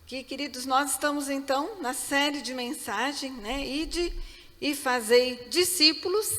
Que, queridos, nós estamos então na série de mensagem, né? Ide e fazei discípulos.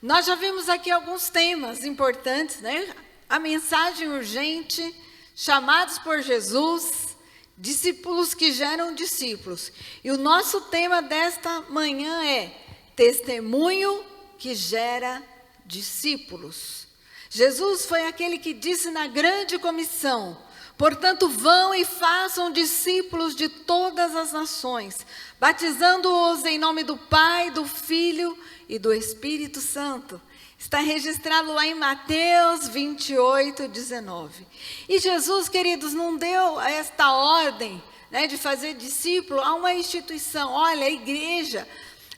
Nós já vimos aqui alguns temas importantes, né? A mensagem urgente, chamados por Jesus, discípulos que geram discípulos. E o nosso tema desta manhã é testemunho que gera discípulos. Jesus foi aquele que disse na grande comissão: portanto, vão e façam discípulos de todas as nações, batizando-os em nome do Pai, do Filho e do Espírito Santo. Está registrado lá em Mateus 28, 19. E Jesus, queridos, não deu esta ordem, né, de fazer discípulo a uma instituição. Olha, a igreja,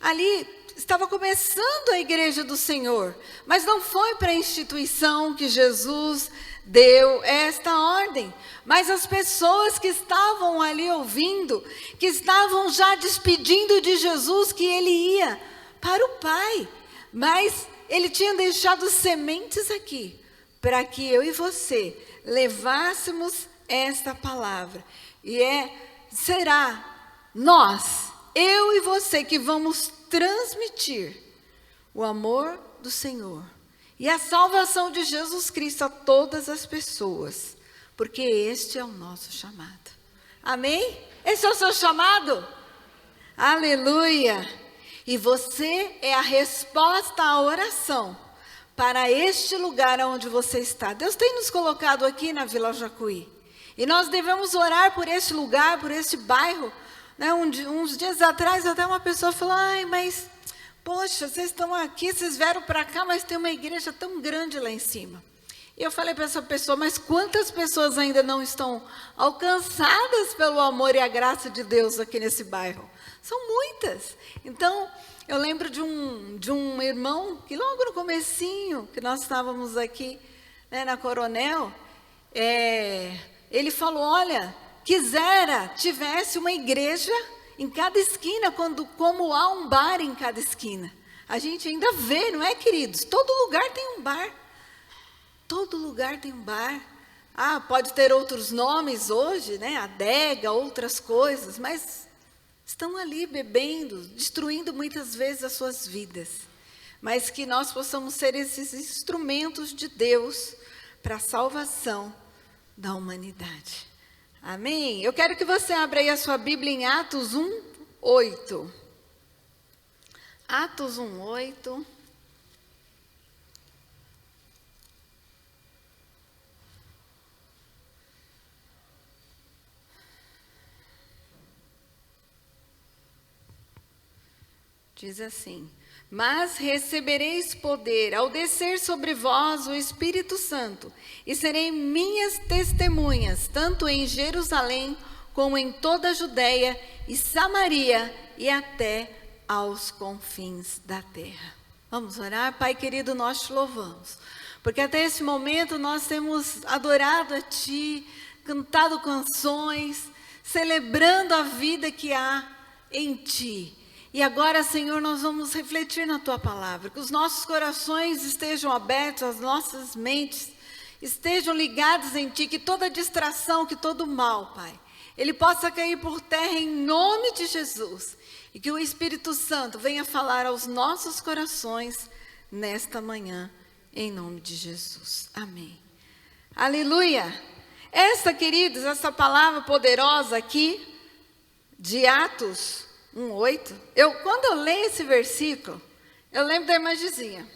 ali estava começando a igreja do Senhor, mas não foi para a instituição que Jesus deu esta ordem, mas as pessoas que estavam ali ouvindo, que estavam já despedindo de Jesus, que ele ia para o Pai, mas ele tinha deixado sementes aqui, para que eu e você levássemos esta palavra, e será nós, eu e você, que vamos transmitir o amor do Senhor e a salvação de Jesus Cristo a todas as pessoas, porque este é o nosso chamado. Amém? Esse é o seu chamado? Aleluia! E você é a resposta à oração para este lugar onde você está. Deus tem nos colocado aqui na Vila Jacuí, e nós devemos orar por este lugar, por este bairro, né? Uns dias atrás até uma pessoa falou: ai, mas poxa, vocês estão aqui, vocês vieram para cá, mas tem uma igreja tão grande lá em cima. E eu falei para essa pessoa: mas quantas pessoas ainda não estão alcançadas pelo amor e a graça de Deus aqui nesse bairro? São muitas. Então, eu lembro de um irmão que logo no comecinho, que nós estávamos aqui, né, na Coronel, ele falou: olha, tivesse uma igreja em cada esquina, como há um bar em cada esquina. A gente ainda vê, não é, queridos? Todo lugar tem um bar. Todo lugar tem um bar. Ah, pode ter outros nomes hoje, né? Adega, outras coisas, mas estão ali bebendo, destruindo muitas vezes as suas vidas. Mas que nós possamos ser esses instrumentos de Deus para a salvação da humanidade. Amém? Eu quero que você abra aí a sua Bíblia em Atos 1, 8. Atos 1, 8. Diz assim: mas recebereis poder ao descer sobre vós o Espírito Santo, e serei minhas testemunhas, tanto em Jerusalém, como em toda a Judeia e Samaria, e até aos confins da terra. Vamos orar? Pai querido, nós te louvamos, porque até esse momento nós temos adorado a Ti, cantado canções, celebrando a vida que há em Ti. E agora, Senhor, nós vamos refletir na Tua palavra, que os nossos corações estejam abertos, as nossas mentes estejam ligadas em Ti, que toda distração, que todo mal, Pai, ele possa cair por terra em nome de Jesus, e que o Espírito Santo venha falar aos nossos corações nesta manhã, em nome de Jesus. Amém. Aleluia! Queridos, essa palavra poderosa aqui, de Atos 1:8, quando eu leio esse versículo, eu lembro da irmã Gizinha.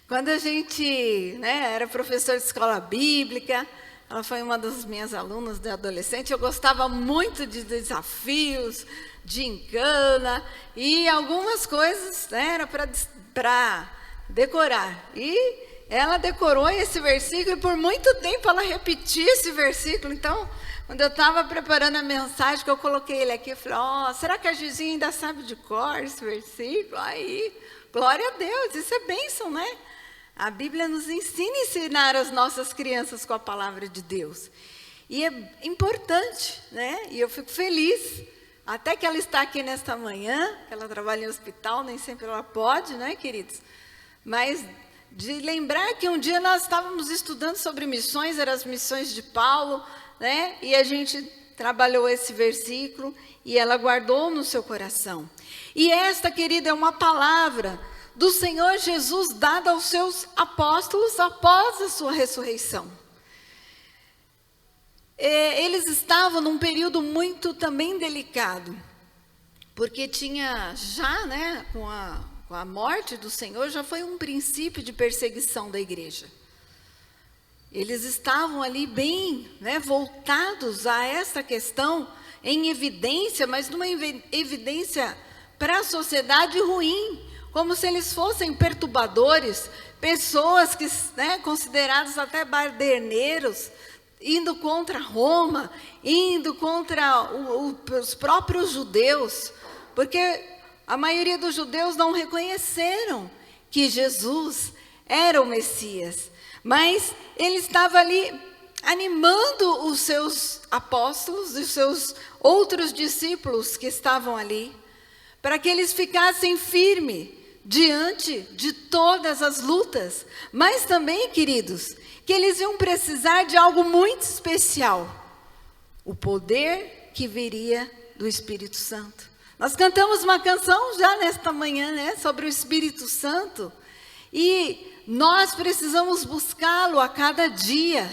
Quando a gente, né, era professor de escola bíblica, ela foi uma das minhas alunas de adolescente, eu gostava muito de desafios, de gincana, e algumas coisas, né, era para decorar. E ela decorou esse versículo, e por muito tempo ela repetia esse versículo. Então, quando eu estava preparando a mensagem, que eu coloquei ele aqui, eu falei: será que a Gizinha ainda sabe de cor esse versículo? Aí, glória a Deus, isso é bênção, né? A Bíblia nos ensina a ensinar as nossas crianças com a palavra de Deus. E é importante, né? E eu fico feliz, até que ela está aqui nesta manhã, ela trabalha em hospital, nem sempre ela pode, né, queridos? Mas de lembrar que um dia nós estávamos estudando sobre missões, eram as missões de Paulo, né? E a gente trabalhou esse versículo e ela guardou no seu coração. E esta, querida, é uma palavra do Senhor Jesus dada aos seus apóstolos após a sua ressurreição. Eles estavam num período muito também delicado, porque tinha já, né, com a morte do Senhor, já foi um princípio de perseguição da igreja. Eles estavam ali bem, né, voltados a essa questão em evidência, mas numa evidência para a sociedade ruim, como se eles fossem perturbadores, pessoas que, né, consideradas até baderneiros, indo contra Roma, indo contra os próprios judeus, porque a maioria dos judeus não reconheceram que Jesus era o Messias. Mas ele estava ali animando os seus apóstolos, os seus outros discípulos que estavam ali, para que eles ficassem firmes diante de todas as lutas. Mas também, queridos, que eles iam precisar de algo muito especial: o poder que viria do Espírito Santo. Nós cantamos uma canção já nesta manhã, né, sobre o Espírito Santo, e nós precisamos buscá-lo a cada dia,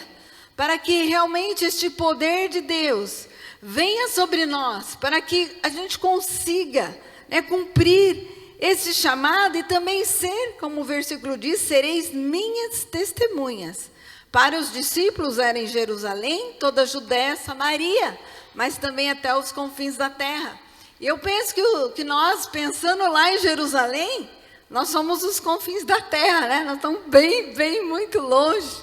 para que realmente este poder de Deus venha sobre nós, para que a gente consiga, né, cumprir esse chamado e também ser, como o versículo diz, sereis minhas testemunhas. Para os discípulos era em Jerusalém, toda a Judéia, Samaria, mas também até os confins da terra. E eu penso que nós, pensando lá em Jerusalém, nós somos os confins da terra, né? Nós estamos bem, muito longe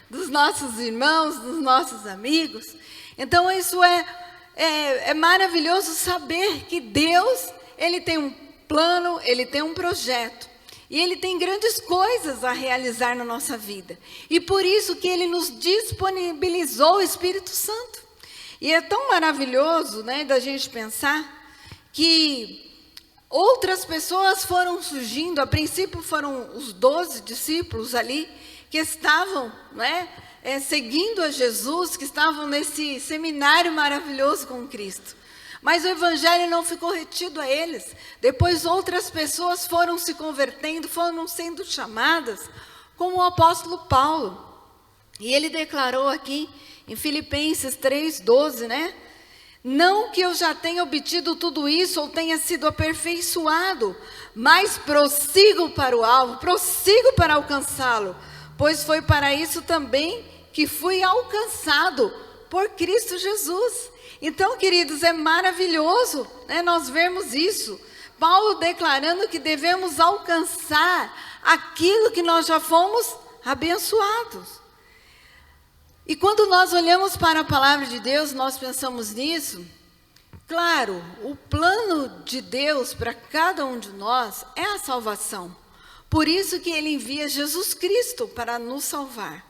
dos nossos irmãos, dos nossos amigos. Então, isso é maravilhoso saber que Deus, Ele tem um plano, Ele tem um projeto. E Ele tem grandes coisas a realizar na nossa vida. E por isso que Ele nos disponibilizou o Espírito Santo. E é tão maravilhoso, né, da gente pensar que outras pessoas foram surgindo. A princípio foram os 12 discípulos ali, que estavam, né, seguindo a Jesus, que estavam nesse seminário maravilhoso com Cristo. Mas o evangelho não ficou retido a eles. Depois outras pessoas foram se convertendo, foram sendo chamadas, como o apóstolo Paulo. E ele declarou aqui em Filipenses 3:12, né? Não que eu já tenha obtido tudo isso ou tenha sido aperfeiçoado, mas prossigo para o alvo, prossigo para alcançá-lo, pois foi para isso também que fui alcançado por Cristo Jesus. Então, queridos, é maravilhoso, né, nós vemos isso. Paulo declarando que devemos alcançar aquilo que nós já fomos abençoados. E quando nós olhamos para a palavra de Deus, nós pensamos nisso. Claro, o plano de Deus para cada um de nós é a salvação. Por isso que Ele envia Jesus Cristo para nos salvar.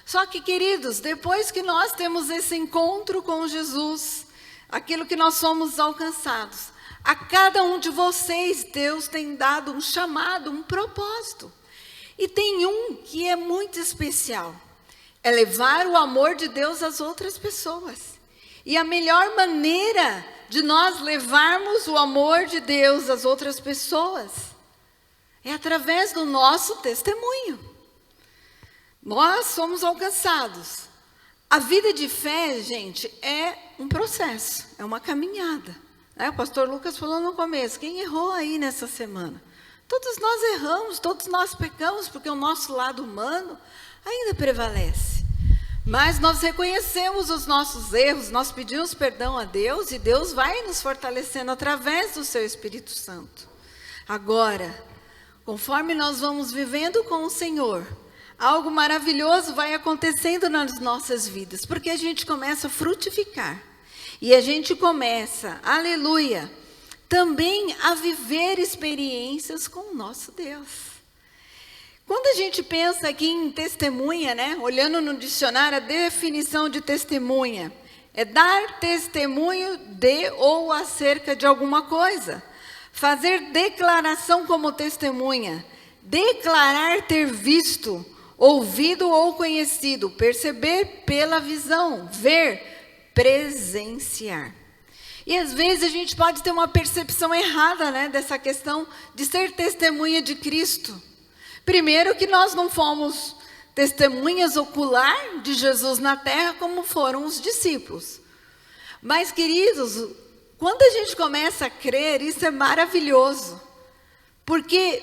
Só que, queridos, depois que nós temos esse encontro com Jesus, aquilo que nós somos alcançados, a cada um de vocês, Deus tem dado um chamado, um propósito. E tem um que é muito especial. É levar o amor de Deus às outras pessoas. E a melhor maneira de nós levarmos o amor de Deus às outras pessoas é através do nosso testemunho. Nós somos alcançados. A vida de fé, gente, é um processo, é uma caminhada. O pastor Lucas falou no começo, quem errou aí nessa semana? Todos nós erramos, todos nós pecamos, porque o nosso lado humano ainda prevalece. Mas nós reconhecemos os nossos erros, nós pedimos perdão a Deus e Deus vai nos fortalecendo através do seu Espírito Santo. Agora, conforme nós vamos vivendo com o Senhor, algo maravilhoso vai acontecendo nas nossas vidas, porque a gente começa a frutificar. E a gente começa, aleluia, também a viver experiências com o nosso Deus. Quando a gente pensa aqui em testemunha, né, olhando no dicionário, a definição de testemunha é dar testemunho de ou acerca de alguma coisa. Fazer declaração como testemunha. Declarar ter visto, ouvido ou conhecido. Perceber pela visão. Ver presenciar. E às vezes a gente pode ter uma percepção errada, né, dessa questão de ser testemunha de Cristo. Primeiro que nós não fomos testemunhas ocular de Jesus na terra como foram os discípulos. Mas, queridos, quando a gente começa a crer, isso é maravilhoso. Porque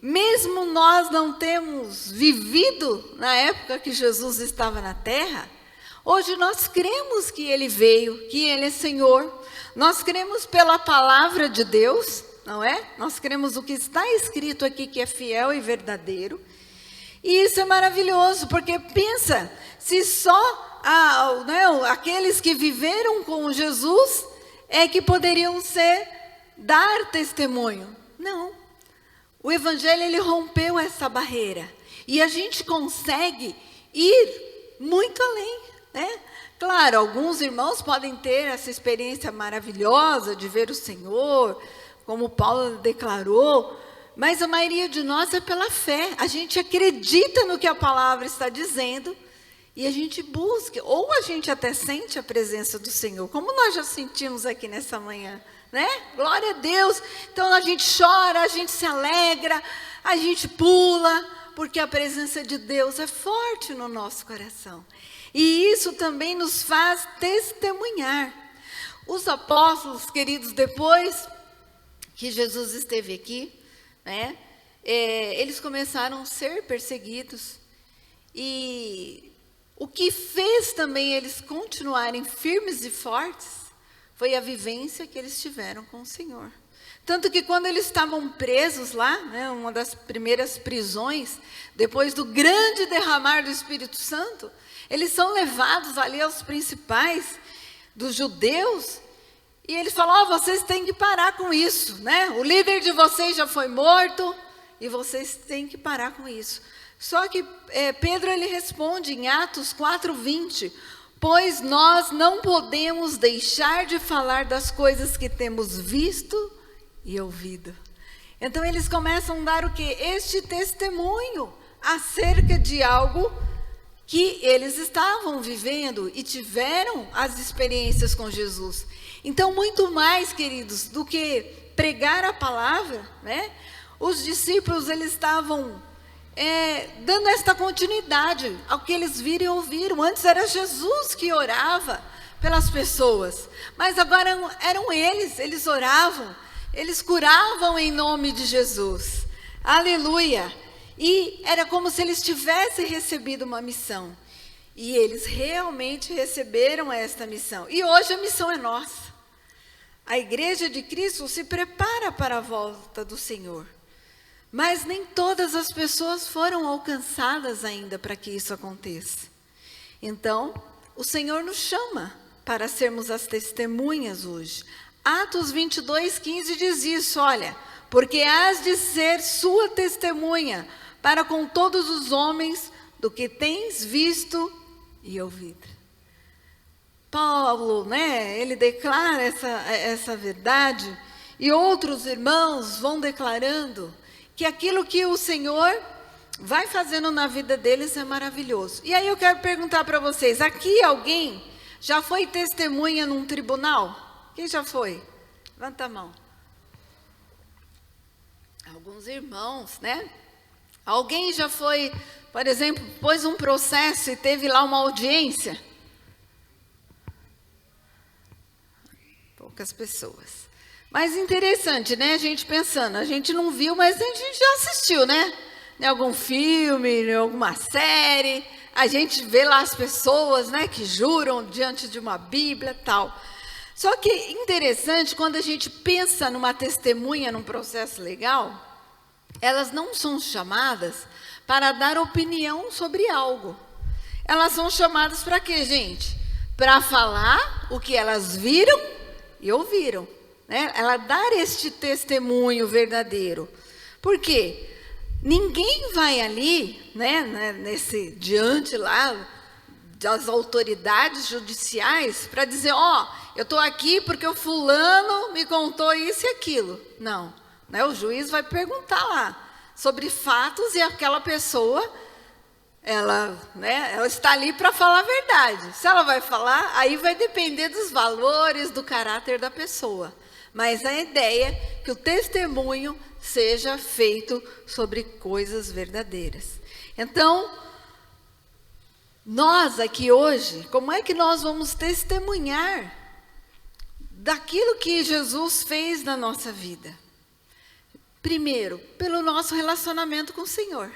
mesmo nós não temos vivido na época que Jesus estava na terra, hoje nós cremos que Ele veio, que Ele é Senhor. Nós cremos pela palavra de Deus, não é? Nós cremos o que está escrito aqui, que é fiel e verdadeiro. E isso é maravilhoso, porque pensa, se só aqueles que viveram com Jesus é que poderiam dar testemunho. Não. O Evangelho, ele rompeu essa barreira. E a gente consegue ir muito além, né? Claro, alguns irmãos podem ter essa experiência maravilhosa de ver o Senhor, como Paulo declarou, mas a maioria de nós é pela fé. A gente acredita no que a palavra está dizendo e a gente busca, ou a gente até sente a presença do Senhor, como nós já sentimos aqui nessa manhã, né? Glória a Deus. Então a gente chora, a gente se alegra, a gente pula, porque a presença de Deus é forte no nosso coração. E isso também nos faz testemunhar. Os apóstolos, queridos, depois que Jesus esteve aqui, né, eles começaram a ser perseguidos. E o que fez também eles continuarem firmes e fortes foi a vivência que eles tiveram com o Senhor. Tanto que quando eles estavam presos lá, né, uma das primeiras prisões, depois do grande derramar do Espírito Santo, eles são levados ali aos principais dos judeus, e eles falam, vocês têm que parar com isso, né? O líder de vocês já foi morto, e vocês têm que parar com isso. Só que Pedro, ele responde em Atos 4:20, pois nós não podemos deixar de falar das coisas que temos visto e ouvido. Então eles começam a dar o quê? Este testemunho acerca de algo que eles estavam vivendo e tiveram as experiências com Jesus. Então, muito mais, queridos, do que pregar a palavra, né? Os discípulos, eles estavam dando esta continuidade ao que eles viram e ouviram. Antes era Jesus que orava pelas pessoas, mas agora eram eles oravam, eles curavam em nome de Jesus. Aleluia! E era como se eles tivessem recebido uma missão. E eles realmente receberam esta missão. E hoje a missão é nossa. A igreja de Cristo se prepara para a volta do Senhor. Mas nem todas as pessoas foram alcançadas ainda para que isso aconteça. Então, o Senhor nos chama para sermos as testemunhas hoje. Atos 22:15 diz isso, olha, porque hás de ser sua testemunha para com todos os homens do que tens visto e ouvido. Paulo, né, ele declara essa verdade, e outros irmãos vão declarando que aquilo que o Senhor vai fazendo na vida deles é maravilhoso. E aí eu quero perguntar para vocês, aqui alguém já foi testemunha num tribunal? Quem já foi? Levanta a mão. Alguns irmãos, né? Alguém já foi, por exemplo, pôs um processo e teve lá uma audiência? Poucas pessoas. Mas interessante, né? A gente pensando, a gente não viu, mas a gente já assistiu, né? Em algum filme, em alguma série, a gente vê lá as pessoas, né, que juram diante de uma Bíblia e tal. Só que interessante, quando a gente pensa numa testemunha num processo legal, elas não são chamadas para dar opinião sobre algo. Elas são chamadas para quê, gente? Para falar o que elas viram e ouviram, né? Ela dar este testemunho verdadeiro. Por quê? Ninguém vai ali, né, diante lá das autoridades judiciais para dizer, eu estou aqui porque o fulano me contou isso e aquilo. Não, né, o juiz vai perguntar lá sobre fatos e aquela pessoa ela está ali para falar a verdade. Se ela vai falar, aí vai depender dos valores, do caráter da pessoa. Mas a ideia é que o testemunho seja feito sobre coisas verdadeiras. Então, nós aqui hoje, como é que nós vamos testemunhar daquilo que Jesus fez na nossa vida? Primeiro, pelo nosso relacionamento com o Senhor.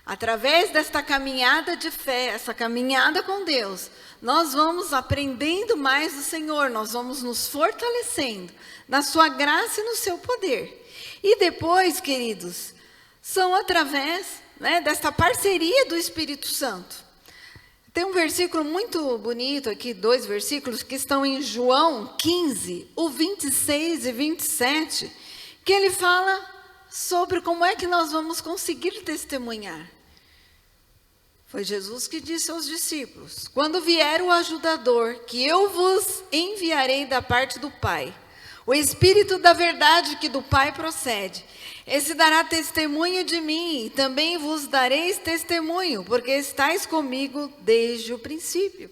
Através desta caminhada de fé, essa caminhada com Deus, nós vamos aprendendo mais do Senhor, nós vamos nos fortalecendo na sua graça e no seu poder. E depois, queridos, são através, desta parceria do Espírito Santo. Tem um versículo muito bonito aqui, 2 versículos que estão em João 15, o 26 e 27, que ele fala sobre como é que nós vamos conseguir testemunhar. Foi Jesus que disse aos discípulos: quando vier o ajudador, que eu vos enviarei da parte do Pai, o Espírito da verdade que do Pai procede, esse dará testemunho de mim, e também vos dareis testemunho, porque estáis comigo desde o princípio.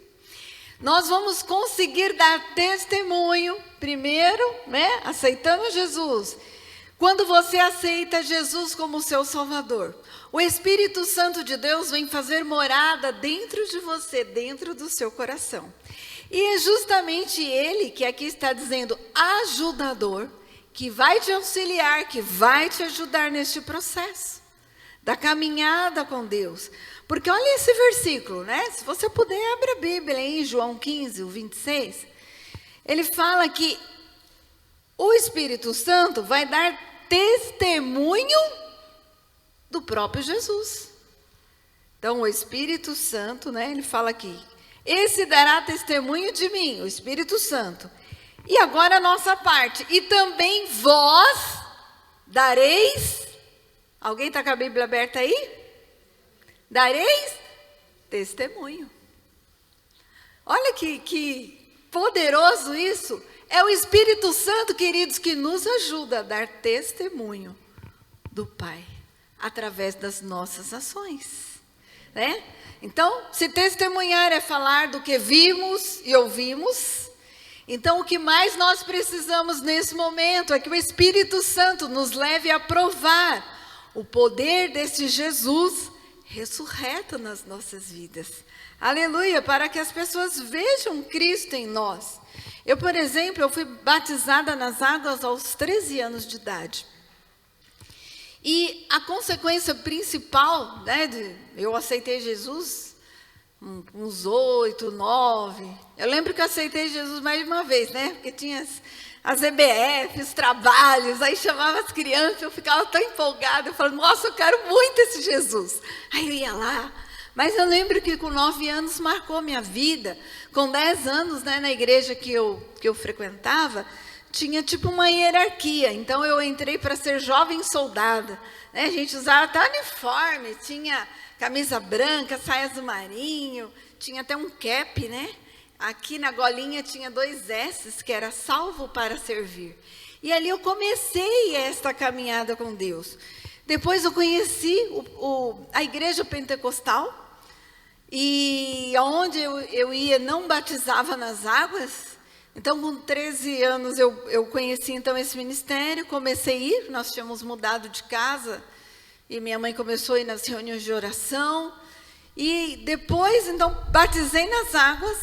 Nós vamos conseguir dar testemunho, primeiro, aceitando Jesus. Quando você aceita Jesus como seu Salvador, o Espírito Santo de Deus vem fazer morada dentro de você, dentro do seu coração. E é justamente Ele que aqui está dizendo ajudador, que vai te auxiliar, que vai te ajudar neste processo da caminhada com Deus. Porque olha esse versículo, Se você puder, abre a Bíblia aí, em João 15, o 26. Ele fala que o Espírito Santo vai dar testemunho do próprio Jesus. Então, o Espírito Santo, ele fala aqui, esse dará testemunho de mim, o Espírito Santo. E agora a nossa parte, e também vós dareis, alguém está com a Bíblia aberta aí? Dareis testemunho. Olha que poderoso isso. É o Espírito Santo, queridos, que nos ajuda a dar testemunho do Pai, através das nossas ações, Então, se testemunhar é falar do que vimos e ouvimos, então o que mais nós precisamos nesse momento é que o Espírito Santo nos leve a provar o poder desse Jesus ressurreto nas nossas vidas. Aleluia, para que as pessoas vejam Cristo em nós. Eu, por exemplo, eu fui batizada nas águas aos 13 anos de idade. E a consequência principal, eu aceitei Jesus uns 8, 9. Eu lembro que eu aceitei Jesus mais de uma vez, porque tinha as EBF, os trabalhos, aí chamava as crianças, eu ficava tão empolgada, eu falava, nossa, eu quero muito esse Jesus. Aí eu ia lá. Mas eu lembro que com 9 anos marcou minha vida. Com 10 anos, na igreja que eu frequentava, tinha tipo uma hierarquia. Então eu entrei para ser jovem soldada. A gente usava até uniforme, tinha camisa branca, saia azul marinho, tinha até um cap, Aqui na golinha tinha 2 S's, que era salvo para servir. E ali eu comecei esta caminhada com Deus. Depois eu conheci a igreja pentecostal. E onde eu ia, não batizava nas águas. Então, com 13 anos, eu conheci então esse ministério, comecei a ir, nós tínhamos mudado de casa, e minha mãe começou a ir nas reuniões de oração, e depois, então, batizei nas águas,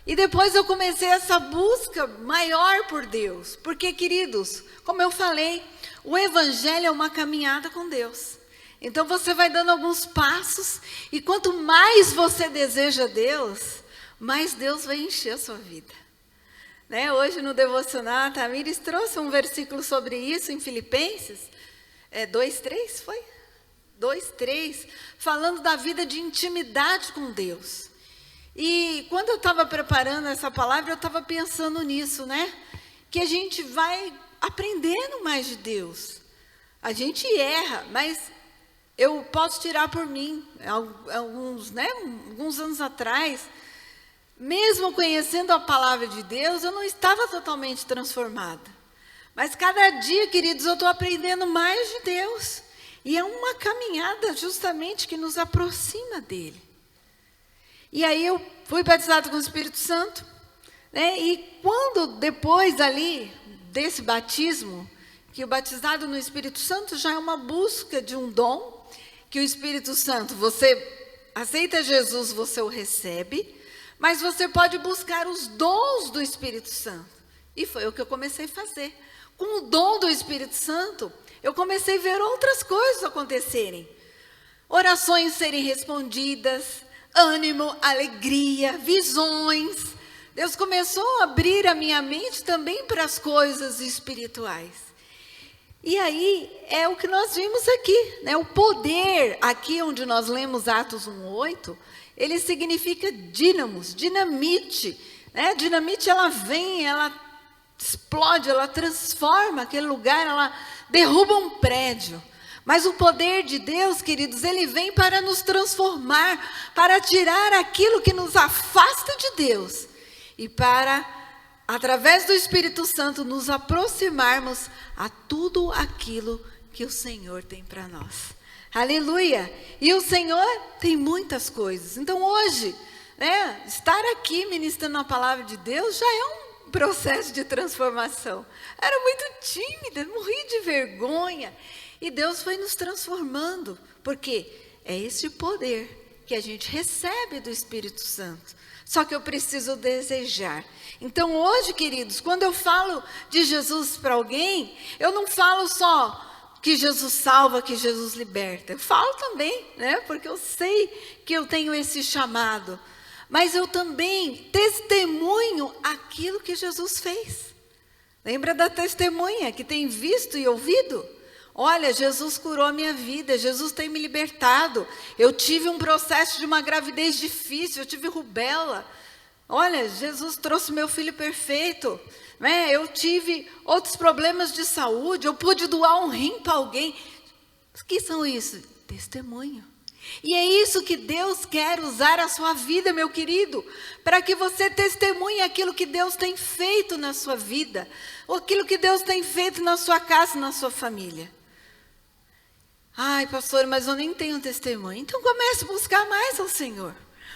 e depois eu comecei essa busca maior por Deus, porque, queridos, como eu falei, o Evangelho é uma caminhada com Deus. Então, você vai dando alguns passos, e quanto mais você deseja Deus, mais Deus vai encher a sua vida. Hoje no devocional, a Tamires trouxe um versículo sobre isso em Filipenses, 2:3, foi? 2:3, falando da vida de intimidade com Deus. E quando eu estava preparando essa palavra, eu estava pensando nisso, que a gente vai aprendendo mais de Deus. A gente erra, mas eu posso tirar por mim, alguns anos atrás, mesmo conhecendo a palavra de Deus, eu não estava totalmente transformada. Mas cada dia, queridos, eu estou aprendendo mais de Deus. E é uma caminhada justamente que nos aproxima dele. E aí eu fui batizado com o Espírito Santo, né? E quando depois ali desse batismo, que o batizado no Espírito Santo já é uma busca de um dom, que o Espírito Santo, você aceita Jesus, você o recebe, mas você pode buscar os dons do Espírito Santo. E foi o que eu comecei a fazer. Com o dom do Espírito Santo, eu comecei a ver outras coisas acontecerem. Orações serem respondidas, ânimo, alegria, visões. Deus começou a abrir a minha mente também para as coisas espirituais. E aí é o que nós vimos aqui, né? O poder, aqui onde nós lemos Atos 1:8, ele significa dínamos, dinamite, né? Dinamite, ela vem, ela explode, ela transforma aquele lugar, ela derruba um prédio. Mas o poder de Deus, queridos, ele vem para nos transformar, para tirar aquilo que nos afasta de Deus e para, através do Espírito Santo, nos aproximarmos a tudo aquilo que o Senhor tem para nós. Aleluia! E o Senhor tem muitas coisas. Então hoje, né, estar aqui ministrando a palavra de Deus já é um processo de transformação. Era muito tímida, morria de vergonha. E Deus foi nos transformando, porque é esse poder que a gente recebe do Espírito Santo. Só que eu preciso desejar. Então hoje, queridos, quando eu falo de Jesus para alguém, eu não falo só que Jesus salva, que Jesus liberta. Eu falo também, né? Porque eu sei que eu tenho esse chamado. Mas eu também testemunho aquilo que Jesus fez. Lembra da testemunha que tem visto e ouvido? Olha, Jesus curou a minha vida, Jesus tem me libertado. Eu tive um processo de uma gravidez difícil, eu tive rubéola. Olha, Jesus trouxe meu filho perfeito. Né? Eu tive outros problemas de saúde, eu pude doar um rim para alguém. O que são isso? Testemunho. E é isso que Deus quer usar a sua vida, meu querido, para que você testemunhe aquilo que Deus tem feito na sua vida, ou aquilo que Deus tem feito na sua casa, na sua família. Ai, pastor, mas eu nem tenho testemunho. Então comece a buscar mais ao Senhor.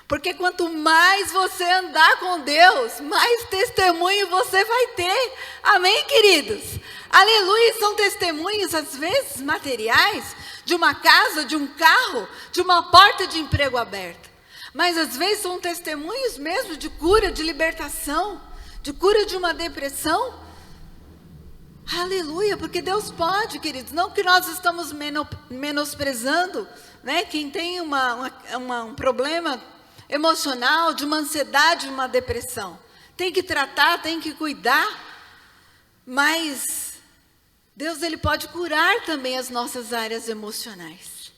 Porque quanto mais você andar com Deus, mais testemunho você vai ter. Amém, queridos? Aleluia, são testemunhos, às vezes, materiais, de uma casa, de um carro, de uma porta de emprego aberta. Mas às vezes são testemunhos mesmo de cura, de libertação, de cura de uma depressão. Aleluia, porque Deus pode, queridos. Não que nós estamos menosprezando, né, quem tem um problema emocional, de uma ansiedade, de uma depressão. Tem que tratar, tem que cuidar. Mas Deus, ele pode curar também as nossas áreas emocionais.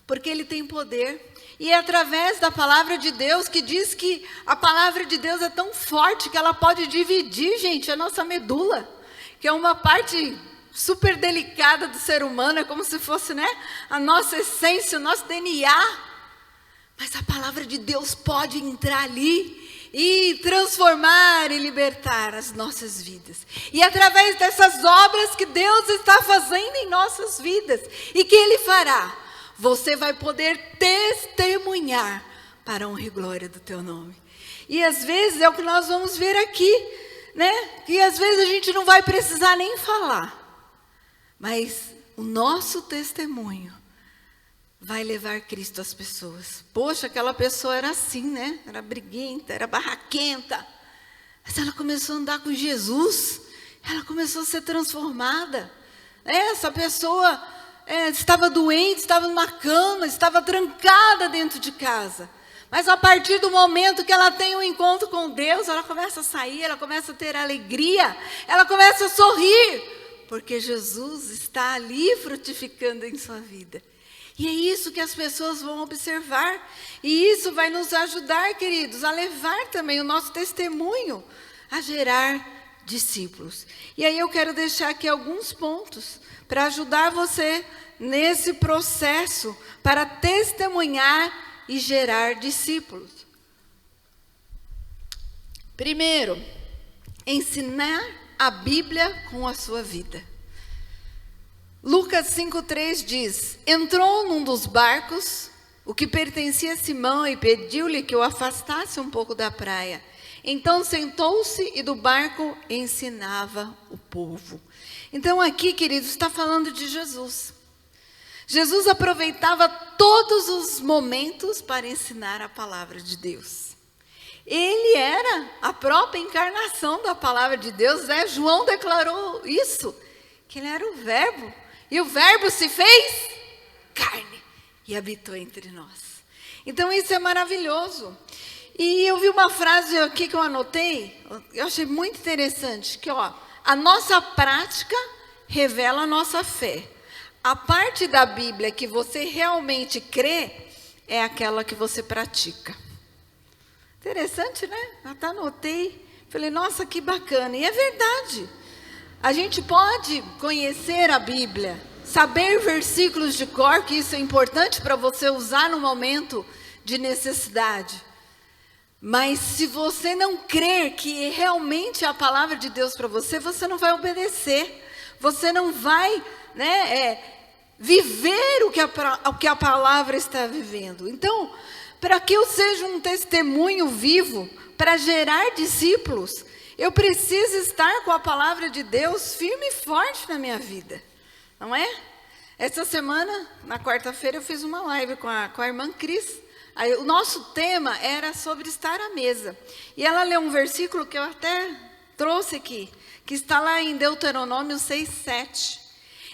Porque ele tem poder. E é através da palavra de Deus, que diz que a palavra de Deus é tão forte que ela pode dividir, gente, a nossa medula. Que é uma parte super delicada do ser humano, é como se fosse, né, a nossa essência, o nosso DNA. Mas a palavra de Deus pode entrar ali e transformar e libertar as nossas vidas. E através dessas obras que Deus está fazendo em nossas vidas e que Ele fará, você vai poder testemunhar para a honra e glória do teu nome. E às vezes é o que nós vamos ver aqui, né? Que às vezes a gente não vai precisar nem falar, mas o nosso testemunho vai levar Cristo às pessoas. Poxa, aquela pessoa era assim, né? Era briguenta, era barraquenta. Mas ela começou a andar com Jesus. Ela começou a ser transformada. Essa pessoa estava doente, estava numa cama, estava trancada dentro de casa. Mas a partir do momento que ela tem um encontro com Deus, ela começa a sair, ela começa a ter alegria, ela começa a sorrir, porque Jesus está ali frutificando em sua vida. E é isso que as pessoas vão observar. E isso vai nos ajudar, queridos, a levar também o nosso testemunho a gerar discípulos. E aí eu quero deixar aqui alguns pontos para ajudar você nesse processo para testemunhar e gerar discípulos. Primeiro, ensinar a Bíblia com a sua vida. Lucas 5,3 diz: entrou num dos barcos, o que pertencia a Simão, e pediu-lhe que o afastasse um pouco da praia. Então sentou-se e do barco ensinava o povo. Então aqui, queridos, está falando de Jesus. Jesus aproveitava todos os momentos para ensinar a palavra de Deus. Ele era a própria encarnação da palavra de Deus, né? João declarou isso, que ele era o verbo. E o verbo se fez carne e habitou entre nós. Então isso é maravilhoso. E eu vi uma frase aqui que eu anotei, eu achei muito interessante, que a nossa prática revela a nossa fé. A parte da Bíblia que você realmente crê é aquela que você pratica. Interessante, né? Eu até anotei, falei, nossa, que bacana. E é verdade. A gente pode conhecer a Bíblia, saber versículos de cor, que isso é importante para você usar no momento de necessidade. Mas se você não crer que realmente é a palavra de Deus para você, você não vai obedecer. Você não vai, viver o que a palavra está vivendo. Então, para que eu seja um testemunho vivo, para gerar discípulos, eu preciso estar com a palavra de Deus firme e forte na minha vida. Não é? Essa semana, na quarta-feira, eu fiz uma live com a irmã Cris. Aí, o nosso tema era sobre estar à mesa. E ela leu um versículo que eu até trouxe aqui, que está lá em Deuteronômio 6:7.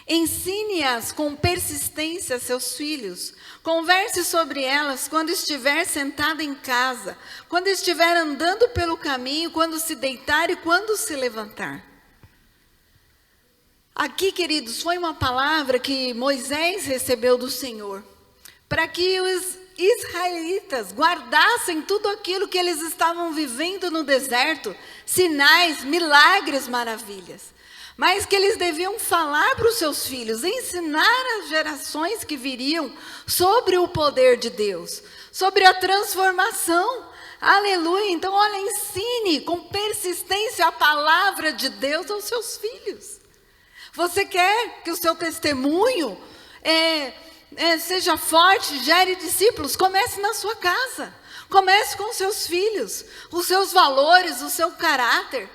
Ensine-as com persistência a seus filhos. Converse sobre elas quando estiver sentada em casa, quando estiver andando pelo caminho, quando se deitar e quando se levantar. Aqui, queridos, foi uma palavra que Moisés recebeu do Senhor, para que os israelitas guardassem tudo aquilo que eles estavam vivendo no deserto, sinais, milagres, maravilhas. Mas que eles deviam falar para os seus filhos, ensinar as gerações que viriam sobre o poder de Deus, sobre a transformação. Aleluia! Então, olha, ensine com persistência a palavra de Deus aos seus filhos. Você quer que o seu testemunho seja forte, gere discípulos? Comece na sua casa. Comece com os seus filhos, os seus valores, o seu caráter.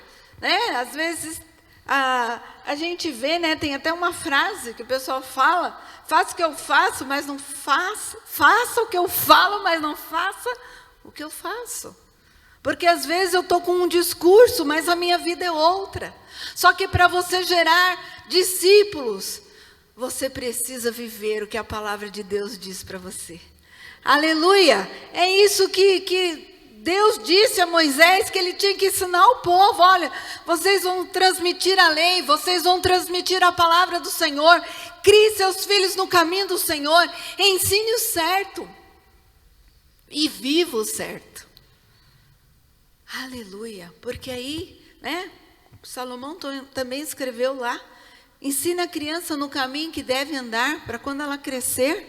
Às vezes a gente vê, tem até uma frase que o pessoal fala: faça o que eu faço, mas não faça. Faça o que eu falo, mas não faça o que eu faço. Porque às vezes eu estou com um discurso, mas a minha vida é outra. Só que para você gerar discípulos, você precisa viver o que a palavra de Deus diz para você. Aleluia! É isso que Deus disse a Moisés, que ele tinha que ensinar o povo. Olha, vocês vão transmitir a lei, vocês vão transmitir a palavra do Senhor. Crie seus filhos no caminho do Senhor. Ensine o certo. E viva o certo. Aleluia! Porque aí, Salomão também escreveu lá: ensina a criança no caminho que deve andar, para quando ela crescer,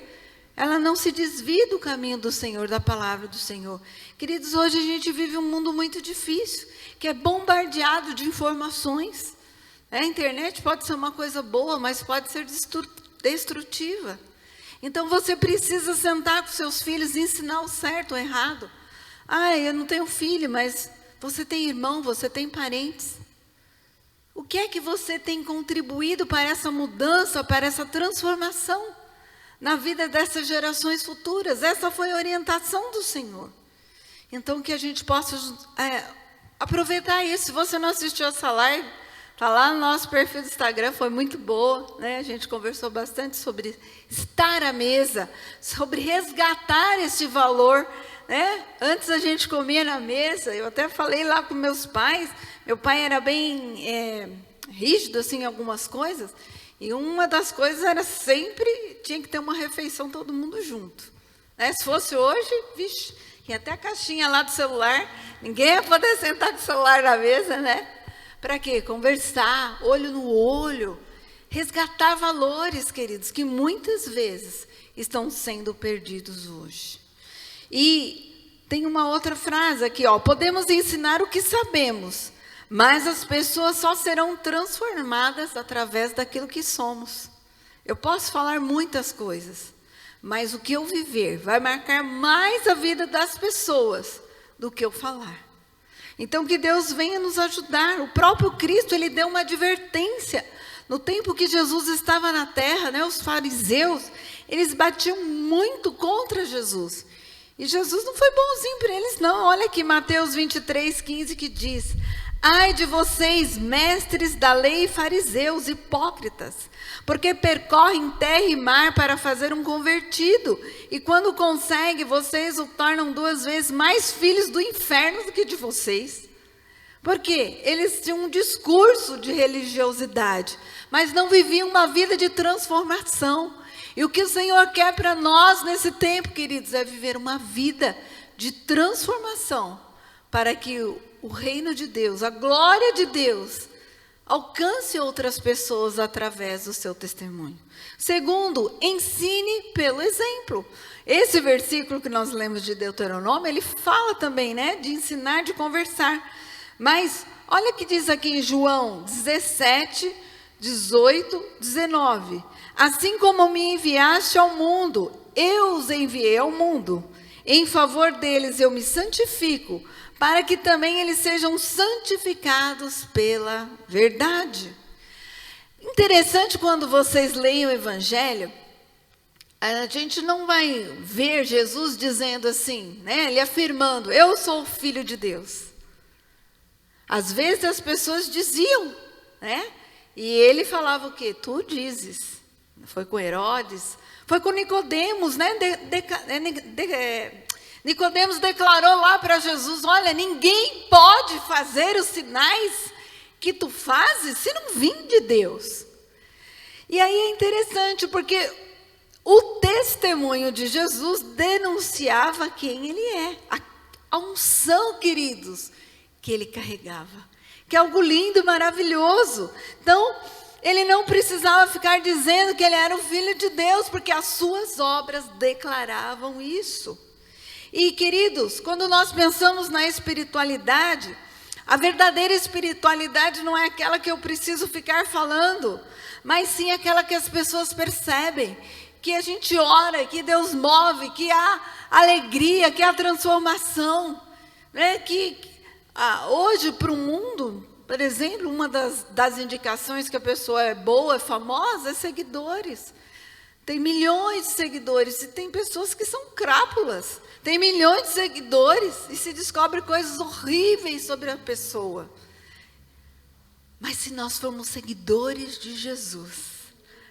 ela não se desvie do caminho do Senhor, da palavra do Senhor. Queridos, hoje a gente vive um mundo muito difícil, que é bombardeado de informações. A internet pode ser uma coisa boa, mas pode ser destrutiva. Então você precisa sentar com seus filhos e ensinar o certo, o errado. Eu não tenho filho, mas você tem irmão, você tem parentes. O que é que você tem contribuído para essa mudança, para essa transformação na vida dessas gerações futuras? Essa foi a orientação do Senhor. Então, que a gente possa aproveitar isso. Se você não assistiu essa live, está lá no nosso perfil do Instagram, foi muito boa. A gente conversou bastante sobre estar à mesa, sobre resgatar esse valor. Antes a gente comia na mesa, eu até falei lá com meus pais. Meu pai era bem rígido assim, em algumas coisas. E uma das coisas era sempre, tinha que ter uma refeição todo mundo junto. Se fosse hoje, vixe, ia até a caixinha lá do celular, ninguém ia poder sentar com o celular na mesa, Para quê? Conversar, olho no olho, resgatar valores, queridos, que muitas vezes estão sendo perdidos hoje. E tem uma outra frase aqui, podemos ensinar o que sabemos, mas as pessoas só serão transformadas através daquilo que somos. Eu posso falar muitas coisas, mas o que eu viver vai marcar mais a vida das pessoas do que eu falar. Então, que Deus venha nos ajudar. O próprio Cristo, ele deu uma advertência. No tempo que Jesus estava na terra, né, os fariseus, eles batiam muito contra Jesus. E Jesus não foi bonzinho para eles, não. Olha aqui, Mateus 23:15, que diz: ai de vocês, mestres da lei e fariseus, hipócritas, porque percorrem terra e mar para fazer um convertido, e quando consegue, vocês o tornam 2 vezes mais filhos do inferno do que de vocês. Porque eles tinham um discurso de religiosidade, mas não viviam uma vida de transformação. E o que o Senhor quer para nós nesse tempo, queridos, é viver uma vida de transformação, para que o reino de Deus, a glória de Deus, alcance outras pessoas através do seu testemunho. Segundo, ensine pelo exemplo. Esse versículo que nós lemos de Deuteronômio, ele fala também, né, de ensinar, de conversar. Mas olha o que diz aqui em João 17, 18, 19. Assim como me enviaste ao mundo, eu os enviei ao mundo. Em favor deles eu me santifico, para que também eles sejam santificados pela verdade. Interessante, quando vocês leem o Evangelho, a gente não vai ver Jesus dizendo assim, né? Ele afirmando: eu sou o Filho de Deus. Às vezes as pessoas diziam, né? E ele falava o quê? Tu dizes. Foi com Herodes, foi com Nicodemos, né? Nicodemos declarou lá para Jesus: olha, ninguém pode fazer os sinais que tu fazes se não vir de Deus. E aí é interessante, porque o testemunho de Jesus denunciava quem ele é, a unção, queridos, que ele carregava, que é algo lindo e maravilhoso. Então, ele não precisava ficar dizendo que ele era o Filho de Deus, porque as suas obras declaravam isso. E, queridos, quando nós pensamos na espiritualidade, a verdadeira espiritualidade não é aquela que eu preciso ficar falando, mas sim aquela que as pessoas percebem, que a gente ora, que Deus move, que há alegria, que há transformação, né? Hoje, para o mundo, por exemplo, uma das indicações que a pessoa é boa, é famosa, é seguidores. Tem milhões de seguidores, e tem pessoas que são crápulas. Tem milhões de seguidores e se descobre coisas horríveis sobre a pessoa. Mas se nós formos seguidores de Jesus,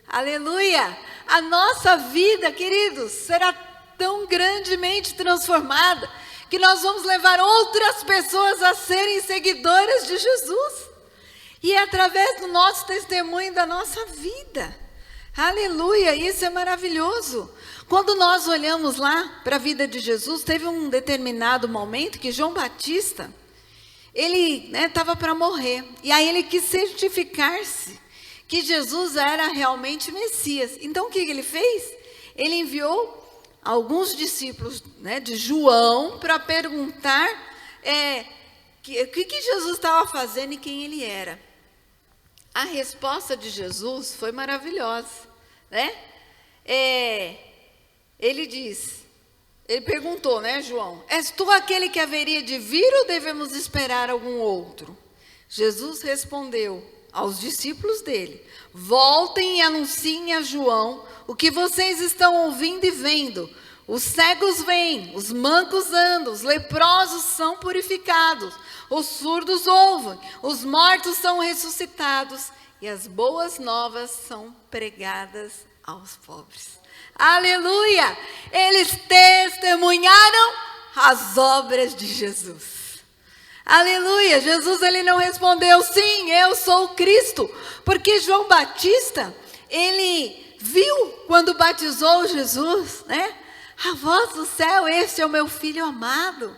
aleluia, a nossa vida, queridos, será tão grandemente transformada, que nós vamos levar outras pessoas a serem seguidoras de Jesus. E é através do nosso testemunho, da nossa vida. Aleluia, isso é maravilhoso. Quando nós olhamos lá para a vida de Jesus, teve um determinado momento que João Batista, ele estava para morrer. E aí ele quis certificar-se que Jesus era realmente Messias. Então o que ele fez? Ele enviou alguns discípulos, de João, para perguntar o que Jesus estava fazendo e quem ele era. A resposta de Jesus foi maravilhosa, né? Ele perguntou, João: és tu aquele que haveria de vir ou devemos esperar algum outro? Jesus respondeu aos discípulos dele: voltem e anunciem a João o que vocês estão ouvindo e vendo. Os cegos veem, os mancos andam, os leprosos são purificados, os surdos ouvem, os mortos são ressuscitados e as boas novas são pregadas aos pobres. Aleluia! Eles testemunharam as obras de Jesus. Aleluia! Jesus, ele não respondeu: sim, eu sou o Cristo, porque João Batista, ele viu quando batizou Jesus, a voz do céu: este é o meu filho amado.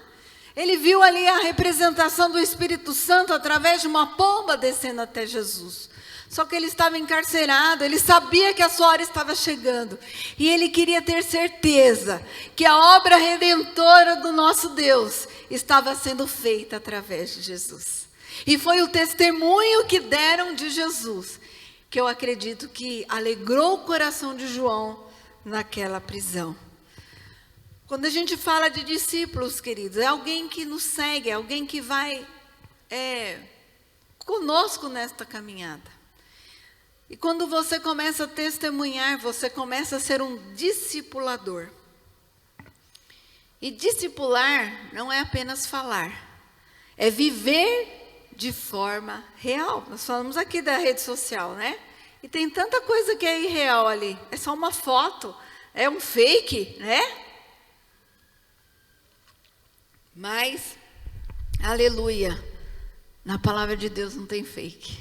Ele viu ali a representação do Espírito Santo através de uma pomba descendo até Jesus. Só que ele estava encarcerado, ele sabia que a sua hora estava chegando. E ele queria ter certeza que a obra redentora do nosso Deus estava sendo feita através de Jesus. E foi o testemunho que deram de Jesus que eu acredito que alegrou o coração de João naquela prisão. Quando a gente fala de discípulos, queridos, é alguém que nos segue, é alguém que vai conosco nesta caminhada. E quando você começa a testemunhar, você começa a ser um discipulador. E discipular não é apenas falar, é viver de forma real. Nós falamos aqui da rede social, né? E tem tanta coisa que é irreal ali. É só uma foto, é um fake, né? Mas, aleluia, na palavra de Deus não tem fake.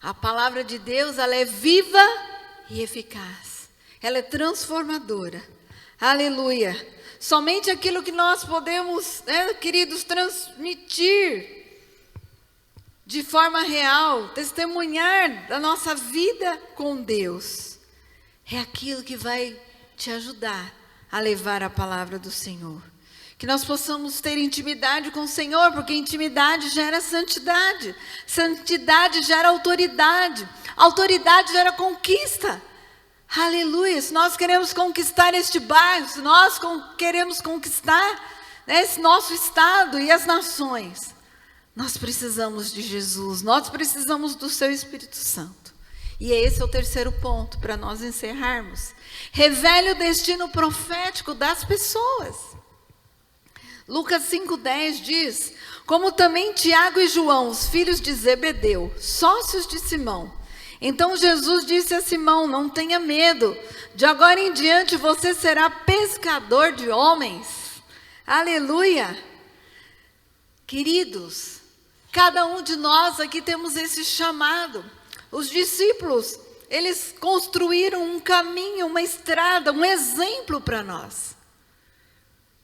A palavra de Deus, ela é viva e eficaz. Ela é transformadora. Aleluia. Somente aquilo que nós podemos, queridos, transmitir de forma real, testemunhar da nossa vida com Deus, é aquilo que vai te ajudar a levar a palavra do Senhor. Que nós possamos ter intimidade com o Senhor, porque intimidade gera santidade. Santidade gera autoridade. Autoridade gera conquista. Aleluia. Se nós queremos conquistar este bairro, se nós queremos conquistar esse nosso estado e as nações, nós precisamos de Jesus. Nós precisamos do seu Espírito Santo. E esse é o terceiro ponto para nós encerrarmos. Revele o destino profético das pessoas. Lucas 5,10 diz: como também Tiago e João, os filhos de Zebedeu, sócios de Simão. Então Jesus disse a Simão: não tenha medo, de agora em diante você será pescador de homens. Aleluia! Queridos, cada um de nós aqui temos esse chamado. Os discípulos, eles construíram um caminho, uma estrada, um exemplo para nós.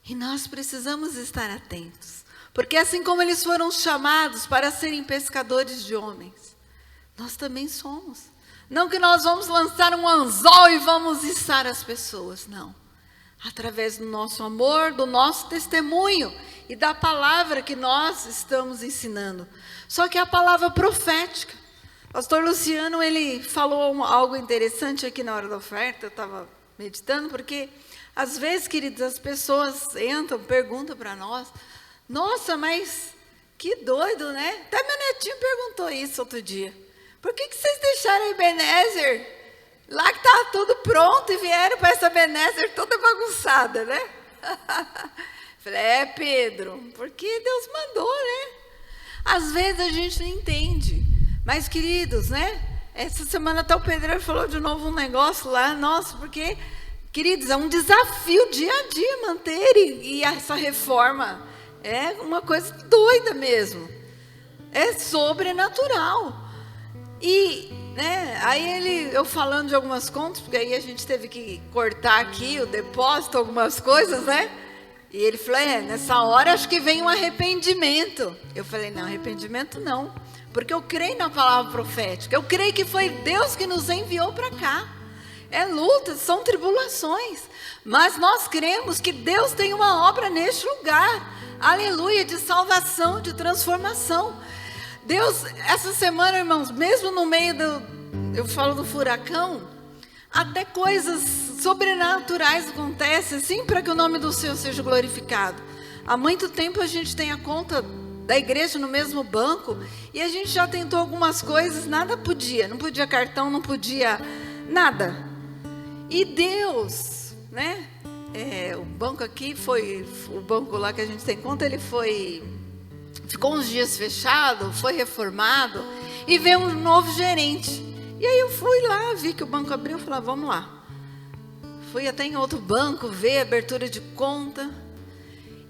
E nós precisamos estar atentos, porque assim como eles foram chamados para serem pescadores de homens, nós também somos. Não que nós vamos lançar um anzol e vamos içar as pessoas, não. Através do nosso amor, do nosso testemunho e da palavra que nós estamos ensinando. Só que a palavra profética. Pastor Luciano, ele falou algo interessante aqui na hora da oferta, eu estava meditando, porque às vezes, queridos, as pessoas entram, perguntam para nós: nossa, mas que doido, né? Até meu netinho perguntou isso outro dia. Por que vocês deixaram a Ebenezer lá que estava tudo pronto e vieram para essa Ebenezer toda bagunçada, né? Falei: Pedro, porque Deus mandou, né? Às vezes a gente não entende. Mas, queridos, né? Essa semana até o pedreiro falou de novo um negócio lá. Nossa, porque... Queridos, é um desafio dia a dia manter e essa reforma é uma coisa doida mesmo. É sobrenatural. E, né, aí eu falando de algumas contas, porque aí a gente teve que cortar aqui o depósito, algumas coisas, né? E ele falou: nessa hora acho que vem um arrependimento. Eu falei: não, arrependimento não. Porque eu creio na palavra profética. Eu creio que foi Deus que nos enviou para cá. É lutas, são tribulações, mas nós cremos que Deus tem uma obra neste lugar, aleluia, de salvação, de transformação. Deus, essa semana, irmãos, mesmo no meio eu falo do furacão, até coisas sobrenaturais acontecem, assim, para que o nome do Senhor seja glorificado. Há muito tempo a gente tem a conta da igreja no mesmo banco, e a gente já tentou algumas coisas, nada podia, não podia cartão, não podia nada. E Deus, né? O banco aqui foi, o banco lá que a gente tem conta, ele ficou uns dias fechado, foi reformado, e veio um novo gerente. E aí eu fui lá, vi que o banco abriu, falei: vamos lá. Fui até em outro banco, ver abertura de conta.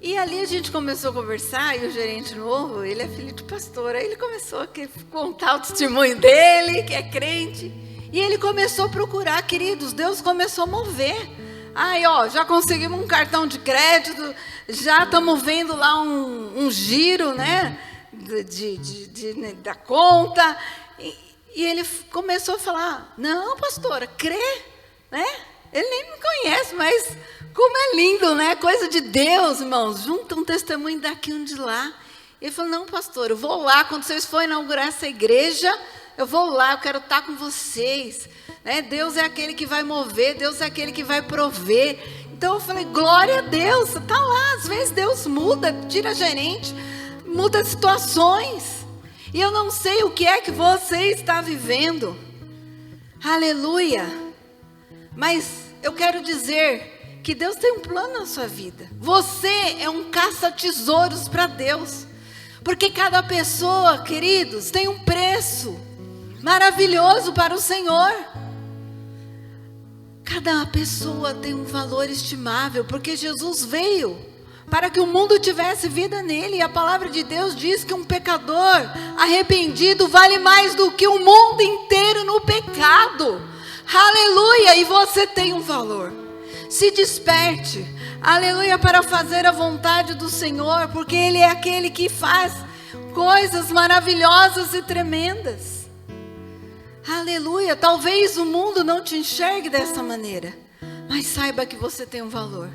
E ali a gente começou a conversar, e o gerente novo, ele é filho de pastor. Aí ele começou a contar o testemunho dele, que é crente. E ele começou a procurar, queridos, Deus começou a mover. Aí, já conseguimos um cartão de crédito, já estamos vendo lá um giro, né, da conta. E ele começou a falar: não, pastora, crê, né? Ele nem me conhece, mas como é lindo, né? Coisa de Deus, irmãos. Junta um testemunho daqui, um de lá. Ele falou: não, pastor, eu vou lá, quando vocês forem inaugurar essa igreja, eu vou lá, eu quero estar com vocês. Né? Deus é aquele que vai mover, Deus é aquele que vai prover. Então eu falei, glória a Deus, está lá. Às vezes Deus muda, tira gerente, muda situações. E eu não sei o que é que você está vivendo. Aleluia. Mas eu quero dizer que Deus tem um plano na sua vida. Você é um caça-tesouros para Deus. Porque cada pessoa, queridos, tem um preço maravilhoso para o Senhor. Cada pessoa tem um valor estimável, porque Jesus veio para que o mundo tivesse vida nele. E a palavra de Deus diz que um pecador arrependido vale mais do que o mundo inteiro no pecado. Aleluia! E você tem um valor. Se desperte, aleluia, para fazer a vontade do Senhor, porque Ele é aquele que faz coisas maravilhosas e tremendas. Aleluia, talvez o mundo não te enxergue dessa maneira, mas saiba que você tem um valor.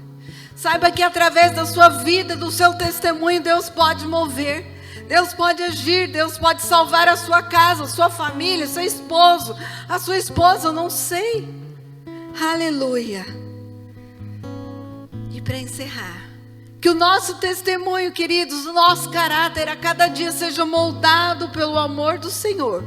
Saiba que através da sua vida, do seu testemunho, Deus pode mover, Deus pode agir, Deus pode salvar a sua casa, a sua família, seu esposo, a sua esposa, eu não sei. Aleluia. E para encerrar, que o nosso testemunho, queridos, o nosso caráter a cada dia seja moldado pelo amor do Senhor,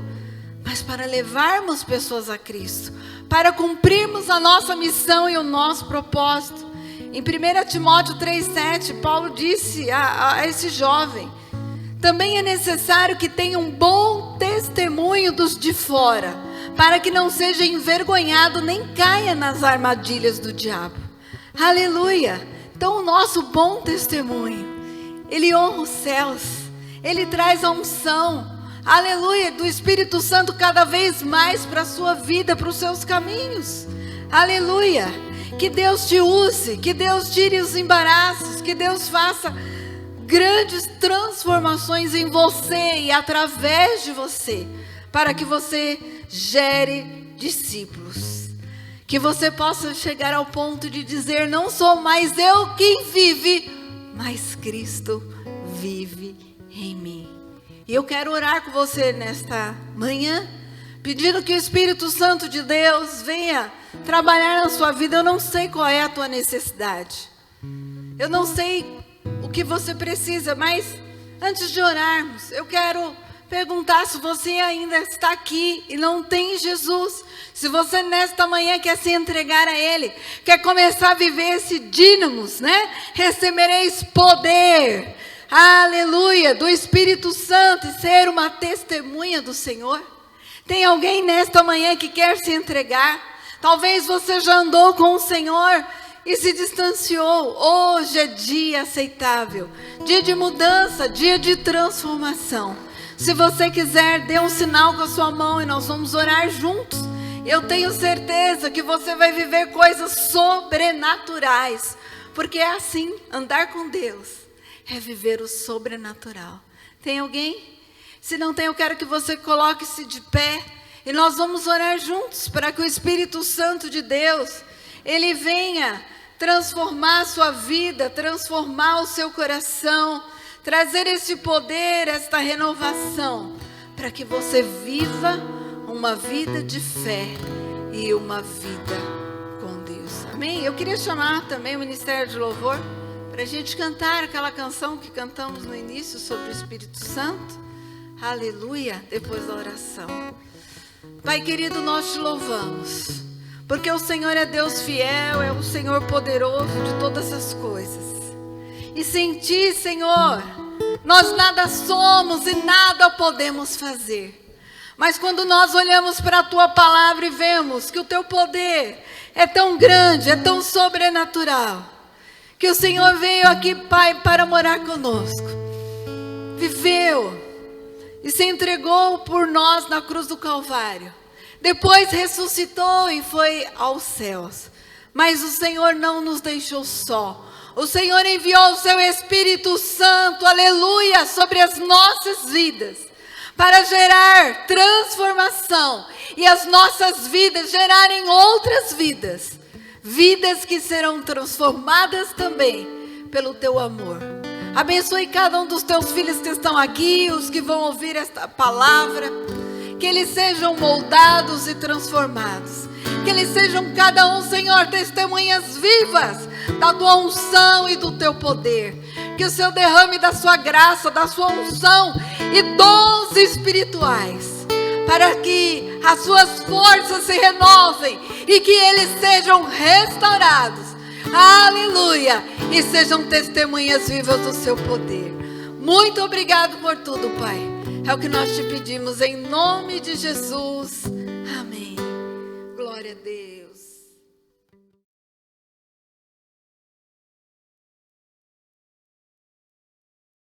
mas para levarmos pessoas a Cristo, para cumprirmos a nossa missão e o nosso propósito. Em 1 Timóteo 3,7, Paulo disse a esse jovem: também é necessário que tenha um bom testemunho dos de fora, para que não seja envergonhado nem caia nas armadilhas do diabo. Aleluia! Então o nosso bom testemunho, ele honra os céus, ele traz a unção, aleluia, do Espírito Santo cada vez mais para a sua vida, para os seus caminhos. Aleluia! Que Deus te use, que Deus tire os embaraços, que Deus faça grandes transformações em você e através de você, para que você gere discípulos. Que você possa chegar ao ponto de dizer: não sou mais eu quem vive, mas Cristo vive em mim. E eu quero orar com você nesta manhã, pedindo que o Espírito Santo de Deus venha trabalhar na sua vida. Eu não sei qual é a tua necessidade, eu não sei o que você precisa, mas antes de orarmos, eu quero perguntar se você ainda está aqui e não tem Jesus. Se você nesta manhã quer se entregar a Ele, quer começar a viver esse dínamos, né? Recebereis poder, aleluia, do Espírito Santo e ser uma testemunha do Senhor. Tem alguém nesta manhã que quer se entregar? Talvez você já andou com o Senhor e se distanciou. Hoje é dia aceitável, dia de mudança, dia de transformação. Se você quiser, dê um sinal com a sua mão e nós vamos orar juntos. Eu tenho certeza que você vai viver coisas sobrenaturais, porque é assim, andar com Deus é viver o sobrenatural. Tem alguém? Se não tem, eu quero que você coloque-se de pé e nós vamos orar juntos para que o Espírito Santo de Deus, Ele venha transformar a sua vida, transformar o seu coração, trazer esse poder, esta renovação, para que você viva uma vida de fé e uma vida com Deus. Amém? Eu queria chamar também o Ministério de Louvor para a gente cantar aquela canção que cantamos no início sobre o Espírito Santo. Aleluia, depois da oração. Pai querido, nós te louvamos, porque o Senhor é Deus fiel, é o Senhor poderoso de todas as coisas. E sem ti, Senhor, nós nada somos e nada podemos fazer. Mas quando nós olhamos para a tua palavra e vemos que o teu poder é tão grande, é tão sobrenatural, que o Senhor veio aqui, Pai, para morar conosco, viveu e se entregou por nós na cruz do Calvário, depois ressuscitou e foi aos céus. Mas o Senhor não nos deixou só. O Senhor enviou o seu Espírito Santo, aleluia, sobre as nossas vidas, para gerar transformação e as nossas vidas gerarem outras vidas, vidas que serão transformadas também pelo teu amor. Abençoe cada um dos teus filhos que estão aqui, os que vão ouvir esta palavra, que eles sejam moldados e transformados, que eles sejam cada um, Senhor, testemunhas vivas da tua unção e do teu poder, que o Senhor derrame da sua graça, da sua unção e dons espirituais, para que as suas forças se renovem e que eles sejam restaurados, aleluia, e sejam testemunhas vivas do seu poder. Muito obrigado por tudo, Pai, é o que nós te pedimos em nome de Jesus, amém. Glória a Deus.